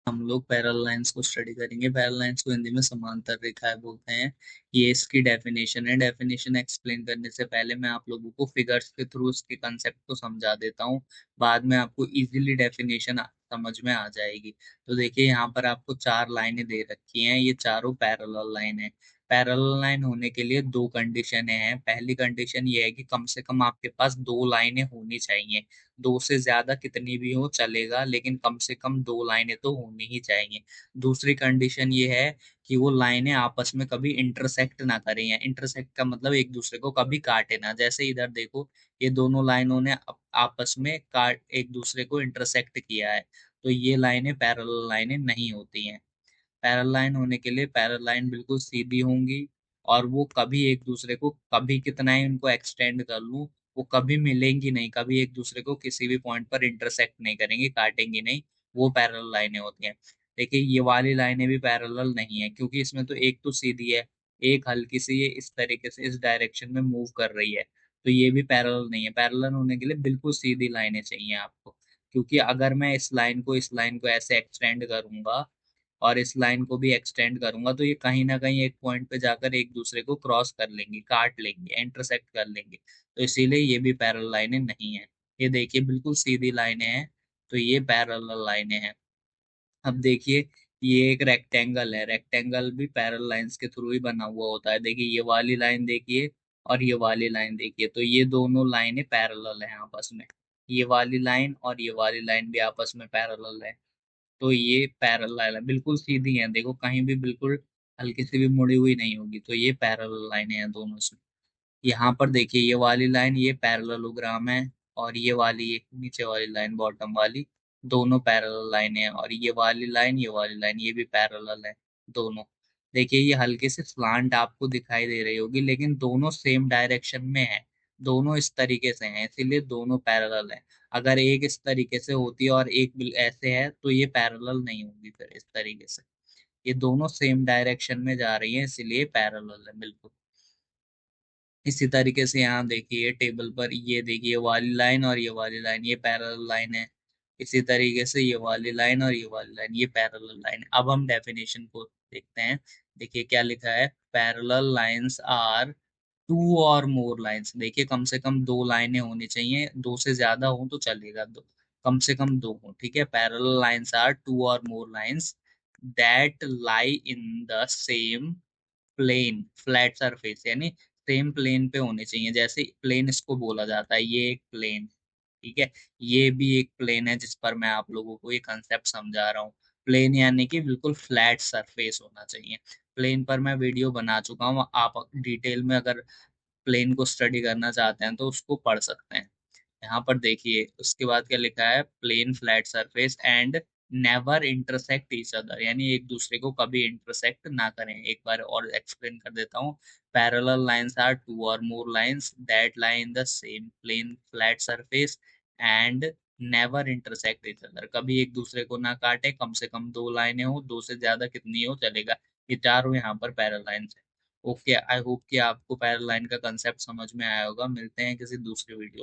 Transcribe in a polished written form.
हम लोग parallel lines को स्टडी करेंगे। पैरेलल लाइंस को हिंदी में समांतर रेखाएं बोलते हैं। ये इसकी डेफिनेशन है। डेफिनेशन एक्सप्लेन करने से पहले मैं आप लोगों को फिगर्स के थ्रू उसके कंसेप्ट को समझा देता हूँ। बाद में आपको इजीली डेफिनेशन समझ में आ जाएगी। तो देखिए, यहाँ पर आपको चार लाइनें दे रखी हैं, ये चारों पैरेलल लाइन है। पैरेलल लाइन होने के लिए दो कंडीशनें हैं। पहली कंडीशन ये है कि कम से कम आपके पास दो लाइनें होनी चाहिए। दो से ज्यादा कितनी भी हो चलेगा, लेकिन कम से कम दो लाइनें तो होनी ही चाहिए। दूसरी कंडीशन ये है कि वो लाइनें आपस में कभी इंटरसेक्ट ना करें। या इंटरसेक्ट का मतलब एक दूसरे को कभी काटे ना। जैसे इधर देखो, ये दोनों लाइनों ने आपस में काट एक दूसरे को इंटरसेक्ट किया है, तो ये लाइनें पैरेलल लाइनें नहीं होती हैं। पैरेलल लाइन होने के लिए पैरेलल लाइन बिल्कुल सीधी होंगी, और वो कभी एक दूसरे को, कभी कितना ही उनको एक्सटेंड कर लूं, वो कभी मिलेंगी नहीं, कभी एक दूसरे को किसी भी पॉइंट पर इंटरसेक्ट नहीं करेंगी, काटेंगी नहीं। वो पैरेलल लाइनें होती हैं। देखिए, ये वाली लाइनें भी पैरेलल नहीं है, क्योंकि इसमें तो एक तो सीधी है, एक हल्की सी ये इस तरीके से इस डायरेक्शन में मूव कर रही है। तो ये भी पैरेलल नहीं है। पैरेलल होने के लिए बिल्कुल सीधी लाइनें चाहिए आपको। क्योंकि अगर मैं इस लाइन को ऐसे एक्सटेंड करूंगा और इस लाइन को भी एक्सटेंड करूंगा, तो ये कहीं ना कहीं एक पॉइंट पे जाकर एक दूसरे को क्रॉस कर लेंगे, काट लेंगे, इंटरसेक्ट कर लेंगे। तो इसीलिए ये भी पैरेलल लाइनें नहीं है। ये देखिए, बिल्कुल सीधी लाइनें हैं, तो ये पैरेलल लाइनें हैं। अब देखिए, ये एक रेक्टेंगल है। रेक्टेंगल भी पैरेलल लाइंस के थ्रू ही बना हुआ होता है। देखिए, ये वाली लाइन देखिए और ये वाली लाइन देखिए, तो ये दोनों लाइनें पैरेलल हैं आपस में। ये वाली लाइन और ये वाली लाइन भी आपस में पैरेलल है। तो ये पैरेलल है, बिल्कुल सीधी है। देखो, कहीं भी बिल्कुल हल्की सी भी मुड़ी हुई नहीं होगी। तो ये पैरेलल लाइनें हैं दोनों से। यहाँ पर देखिए, ये वाली लाइन ये पैरेललोग्राम है, और ये वाली ये नीचे वाली लाइन बॉटम वाली, दोनों पैरेलल लाइनें हैं। और ये वाली लाइन ये भी पैरेलल है दोनों। देखिए, ये हल्के से स्लांट आपको दिखाई दे रही होगी, लेकिन दोनों सेम डायरेक्शन में है। दोनों इस तरीके से हैं, इसीलिए दोनों पैरेलल है। अगर एक इस तरीके से होती है और एक ऐसे है, तो ये पैरेलल नहीं होगी फिर इस तरीके से। ये दोनों सेम डायरेक्शन में जा रही है, इसीलिए पैरेलल है बिल्कुल। इसी तरीके से यहाँ देखिए, टेबल पर ये देखिए, वाली लाइन और ये वाली लाइन ये पैरेलल लाइन है। इसी तरीके से ये वाली लाइन और ये वाली लाइन ये पैरेलल लाइन है। अब हम डेफिनेशन को देखते हैं। देखिए क्या लिखा है, पैरेलल लाइंस आर टू और मोर लाइंस। देखिए, कम से कम दो लाइनें होनी चाहिए, दो से ज्यादा हो तो चलेगा, दो कम से कम दो हो, ठीक है। पैरेलल लाइंस आर टू और more lines that lie in the same plane flat surface, यानी सेम प्लेन पे होने चाहिए। जैसे प्लेन इसको बोला जाता है, ये एक प्लेन, ठीक है। ये भी एक प्लेन है जिस पर मैं आप लोगों को ये कंसेप्ट समझा रहा हूँ। प्लेन यानी कि बिल्कुल फ्लैट सरफेस होना चाहिए। प्लेन पर मैं वीडियो बना चुका हूँ, आप डिटेल में अगर प्लेन को स्टडी करना चाहते हैं तो उसको पढ़ सकते हैं। यहाँ पर देखिए, उसके बाद क्या लिखा है, plane flat surface and never intersect each other, यानी एक दूसरे को कभी इंटरसेक्ट ना करें। एक बार और एक्सप्लेन कर देता हूँ। पैरेलल लाइंस आर टू और more lines that lie in the same plane flat surface and never intersect each other. कभी एक दूसरे को ना काटे, कम से कम दो लाइनें हो, दो से ज्यादा कितनी हो चलेगा। ये चारों यहाँ पर पैरेलल लाइंस है। ओके, आई होप कि आपको पैरेलल लाइन का कंसेप्ट समझ में आया होगा। मिलते हैं किसी दूसरे वीडियो